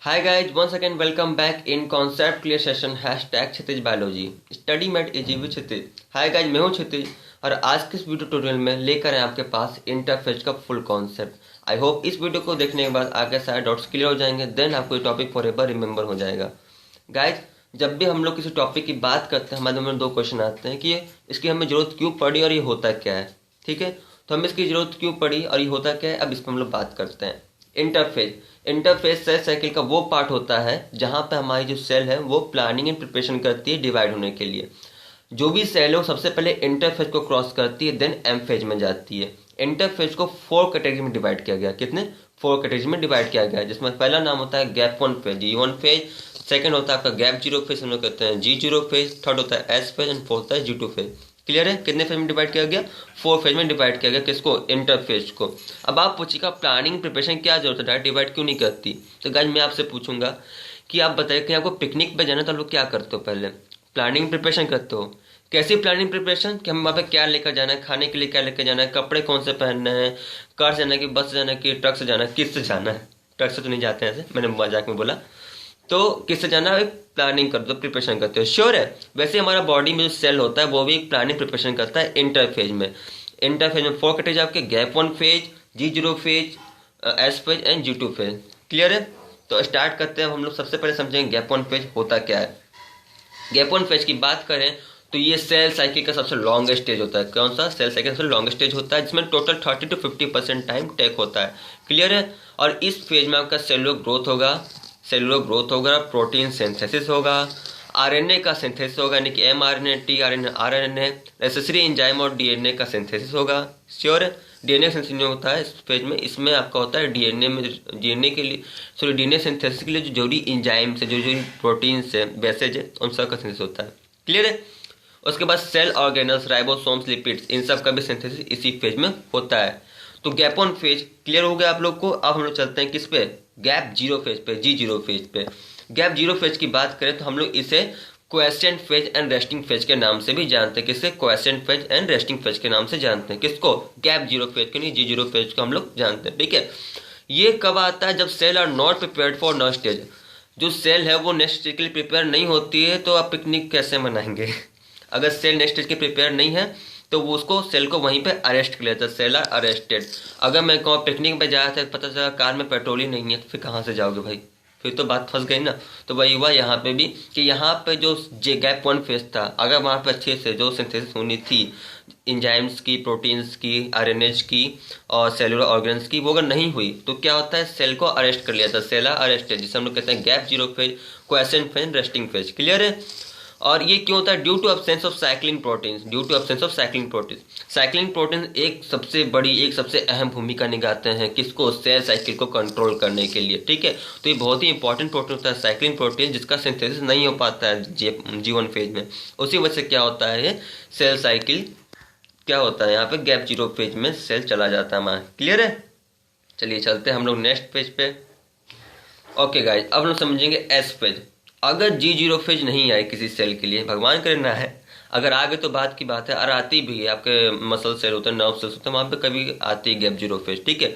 Hi guys, once again welcome back in concept clear session #Kshitij biology study made easy with Kshitij. Hi guys, मैं हूँ क्षितिज और आज के इस वीडियो ट्यूटोरियल में लेकर आए आपके पास इंटरफेस का फुल कॉन्सेप्ट। आई होप इस वीडियो को देखने के बाद आगे सारे डाउट्स क्लियर हो जाएंगे, देन आपको ये टॉपिक फॉर एवर रिमेंबर हो जाएगा। गाइज, जब भी हम लोग किसी टॉपिक की बात करते हैं हमारे मन में दो क्वेश्चन आते हैं कि इसकी हमें जरूरत क्यों पड़ी और ये होता क्या है। ठीक है, तो हमें इसकी जरूरत क्यों पड़ी और ये होता क्या है, अब इस पर हम लोग बात करते हैं। इंटरफेस सेल साइकिल का वो पार्ट होता है जहां पे हमारी जो सेल है वो प्लानिंग एंड प्रिपरेशन करती है डिवाइड होने के लिए। जो भी सेल है वो सबसे पहले इंटरफेज को क्रॉस करती है, देन एम फेज में जाती है। इंटरफेज को 4 कैटेगरी में डिवाइड किया गया। कितने? 4 कैटेगरी में डिवाइड किया गया है, जिसमें पहला नाम होता है gap 1 phase, G1 phase. Second होता है आपका गैप 0 फेज, हम लोग कहते हैं G0 फेज। थर्ड होता है S फेज एंड फोर्थ होता है G2 फेज। क्लियर है? कितने फेज में डिवाइड किया गया? 4 फेज में डिवाइड किया गया। किसको? इंटरफेज को। अब आप पूछिएगा प्लानिंग प्रिपरेशन क्या जरूरत है, डायरेक्ट डिवाइड क्यों नहीं करती? तो गाइस मैं आपसे पूछूंगा कि आप बताइए कि आपको पिकनिक पे जाना तो आप लोग क्या करते हो? पहले प्लानिंग प्रिपरेशन करते हो। कैसी प्लानिंग प्रिपरेशन? कि हम वहाँ पे क्या लेकर जाना है, खाने के लिए क्या लेकर जाना है, कपड़े कौन से पहनने हैं, कार से जाना है कि बस से जाना है कि ट्रक से जाना है, किससे जाना है। ट्रक से तो नहीं जाते हैं, ऐसे मैंने मजाक में बोला। तो किससे जाना है, प्लानिंग करते हो, प्रिपरेशन करते हो। श्योर है? वैसे हमारा बॉडी में जो सेल होता है वो भी एक प्लानिंग प्रिपरेशन करता है इंटरफेज में। इंटरफेज में 4 कैटेगरी आपके gap 1 phase, G0 phase, S phase and G2 phase. Clear है? तो स्टार्ट करते हैं। हम लोग सबसे पहले समझेंगे गैप 1 फेज होता क्या है। गैप 1 फेज की बात करें तो ये सेल साइकिल का सबसे लॉन्ग स्टेज होता है। कौन सा? सेल साइकिल का सबसे लॉन्ग स्टेज होता है, जिसमें टोटल 30 to 50% टाइम टेक होता है। क्लियर है? और इस फेज में आपका सेलुलर ग्रोथ होगा, प्रोटीन सिंथेसिस होगा, आरएनए का सिंथेसिस होगा, यानी कि mRNA, tRNA, RNA, necessary enzyme और डीएनए का सिंथेसिस होगा। श्योर है? डीएनए सिंथेसिस होता है इस फेज में। इसमें आपका होता है डीएनए सिंथेसिस के लिए जो जरूरी एंजाइम्स है, जो जरूरी प्रोटीन्स है, बेसेज है, उन सब का सिंथेसिस होता है। क्लियर है? उसके बाद सेल ऑर्गेनल्स, राइबोसोम्स, लिपिड्स, इन सब का भी सिंथेसिस इसी फेज में होता है। तो गैप 1 फेज क्लियर हो गया आप लोग को। अब हम लोग चलते हैं किस पे? गैप 0 फेज पे, G0 फेज पे। गैप 0 फेज की बात करें तो हम लोग इसे quiescent phase and resting phase के नाम से भी जानते हैं। किससे? Quiescent phase and resting phase के नाम से जानते हैं। किसको? गैप 0 फेज को नहीं, G0 फेज को हम लोग जानते हैं। ठीक है, ये कब आता है? जब cell are not prepared for next stage. जो सेल है वो नेक्स्ट स्टेज के लिए प्रिपेयर नहीं होती है, तो आप पिकनिक कैसे मनाएंगे? अगर सेल नेक्स्ट स्टेज के प्रिपेयर नहीं है तो वो उसको सेल को वहीं पे अरेस्ट कर लेता है। Cell are arrested. अगर मैं कहूँ पिकनिक पे जाया था, पता चला कार में पेट्रोल ही नहीं है, तो फिर कहाँ से जाओगे भाई? फिर तो बात फंस गई ना। तो वही हुआ यहाँ पे भी कि यहाँ पे जो गैप 1 फेज था, अगर वहाँ पे अच्छे से जो सिंथेसिस होनी थी एंजाइम्स की, प्रोटीन्स की, आरएनएज की और सेलुलर ऑर्गन्स की, वो अगर नहीं हुई तो क्या होता है? सेल को अरेस्ट कर लिया था। सेल आर अरेस्टेड, जिसे हम लोग कहते हैं gap 0 phase, quiescent phase, resting phase. Clear है? और ये क्यों होता है? Due to absence of cycling proteins. Cycling protein एक सबसे अहम भूमिका निभाते हैं। किसको? सेल साइकिल को कंट्रोल करने के लिए। ठीक है, तो ये बहुत ही इंपॉर्टेंट प्रोटीन होता है साइक्लिंग प्रोटीन, जिसका सिंथेसिस नहीं हो पाता है G1 फेज में। उसी वजह से क्या होता है, सेल साइकिल क्या होता है, यहाँ पे गैप 0 फेज में सेल चला जाता है हमारा। क्लियर है? चलिए चलते हैं हम लोग नेक्स्ट पेज पे। ओके गाइज, अब हम लोग समझेंगे S फेज। अगर G0 फेज नहीं आए किसी सेल के लिए, भगवान करे ना है, अगर आ गए तो बात की बात है, और आती भी है, आपके मसल सेल होते हैं, नर्व सेल्स होते हैं, वहाँ पे कभी आती है गैप 0 फेज। ठीक है,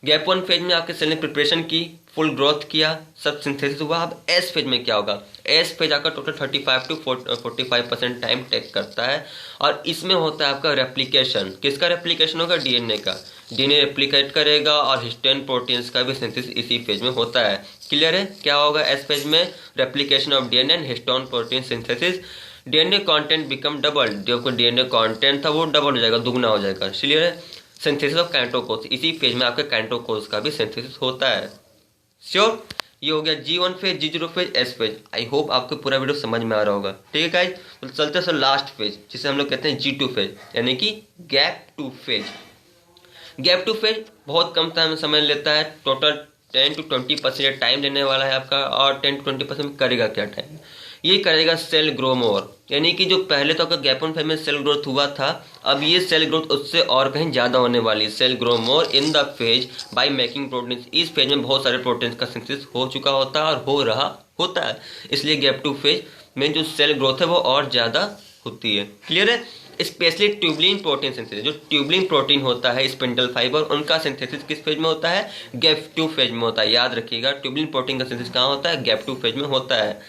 गैप 1 फेज में आपके सेल ने प्रिपरेशन की, फुल ग्रोथ किया, सब सिंथेसिस हुआ। अब S फेज में क्या होगा? S फेज आपका टोटल 35 to 45% टाइम टेक करता है, और इसमें होता है आपका रेप्लिकेशन। किसका रेप्लिकेशन होगा? डीएनए का। डीएनए रेप्लिकेट करेगा और हिस्टोन प्रोटीन्स का भी सिंथेसिस इसी फेज में होता है। क्लियर है? क्या होगा S फेज में? Replication of DNA and histone protein synthesis. DNA content become double, जो डीएनए कंटेंट था वो डबल हो जाएगा, दुगना हो जाएगा। क्लियर है? सिंथेसिस ऑफ कैंटोकोस, इसी फेज में आपके कैंटोकोस का भी सिंथेसिस होता है। श्योर? ये हो गया G1 phase, G0 phase, S phase. I hope आपको पूरा वीडियो समझ में आ रहा होगा। ठीक है गाइस, तो चलते हैं लास्ट फेज, जिसे हम लोग कहते हैं G2 फेज, यानी कि गैप 2 फेज। गैप 2 फेज बहुत कम टाइम समय लेता है, टोटल 10 to 20% टाइम लेने वाला है आपका। और 10 to 20% करेगा क्या टाइम? ये करेगा सेल ग्रो मोर, यानी कि जो पहले तो आपका गैप 1 फेज में सेल ग्रोथ हुआ था, अब ये सेल ग्रोथ उससे और कहीं ज्यादा होने वाली। Cell grow more in the phase by making proteins. इस फेज में बहुत सारे प्रोटीन्स का सिंथेसिस हो चुका होता है और हो रहा होता है, इसलिए गैप 2 फेज में जो सेल ग्रोथ है वो और ज्यादा होती है। क्लियर है? स्पेशली ट्यूबुलिन प्रोटीन सिंथेसिस, जो ट्यूबुलिन प्रोटीन होता है स्पिंडल फाइबर, उनका सिंथेसिस किस फेज में होता है? गैप 2 फेज में होता है। याद रखिएगा, ट्यूबुलिन प्रोटीन का सिंथेसिस कहाँ होता है? गैप 2 फेज में होता है।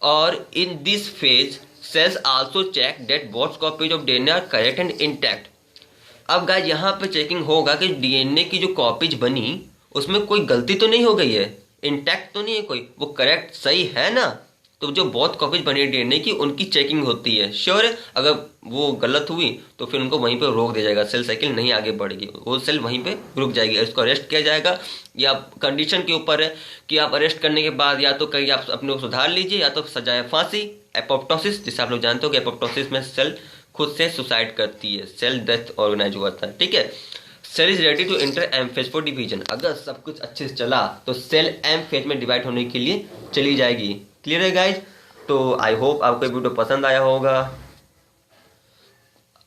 और in this phase cells also check that both copies of DNA are correct and intact. अब गाइस यहाँ पे चेकिंग होगा कि डीएनए की जो कॉपीज बनी उसमें कोई गलती तो नहीं हो गई है, इंटैक्ट तो नहीं है कोई, वो करेक्ट सही है ना। तो जो बहुत कॉपीज बनी डीएनए की उनकी चेकिंग होती है। श्योर है, अगर वो गलत हुई तो फिर उनको वहीं पे रोक दिया जाएगा, सेल साइकिल नहीं आगे बढ़ेगी, वो सेल वहीं पे रुक जाएगी, इसको अरेस्ट किया जाएगा। या कंडीशन के ऊपर है कि आप अरेस्ट करने के बाद या तो कहीं आप अपने को सुधार लीजिए या तो सजाए फांसी, एपोप्टोसिस, जिसे आप लोग जानते हो कि एपोप्टोसिस में सेल खुद से सुसाइड करती है, सेल डेथ ऑर्गेनाइज हुआ था। ठीक है, cell is ready to enter M phase for division. अगर सब कुछ अच्छे से चला तो सेल एम फेज में डिवाइड होने के लिए चली जाएगी। क्लियर है गाइज? तो आई होप आपको वीडियो पसंद आया होगा।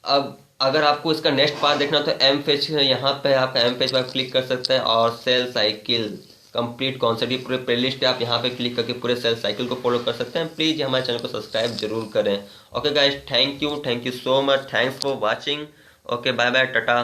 अब अगर आपको इसका नेक्स्ट पार्ट देखना तो एम फेज, यहाँ पे आपका एम फेज पर क्लिक कर सकते हैं और सेल साइकिल कंप्लीट कॉन्सेप्ट पूरे प्लेलिस्ट पे आप यहाँ पे क्लिक करके पूरे सेल साइकिल को फॉलो कर सकते हैं। प्लीज़ हमारे चैनल को सब्सक्राइब जरूर करें। Okay guys, thank you so much, thanks for watching. Okay, bye bye, Tata.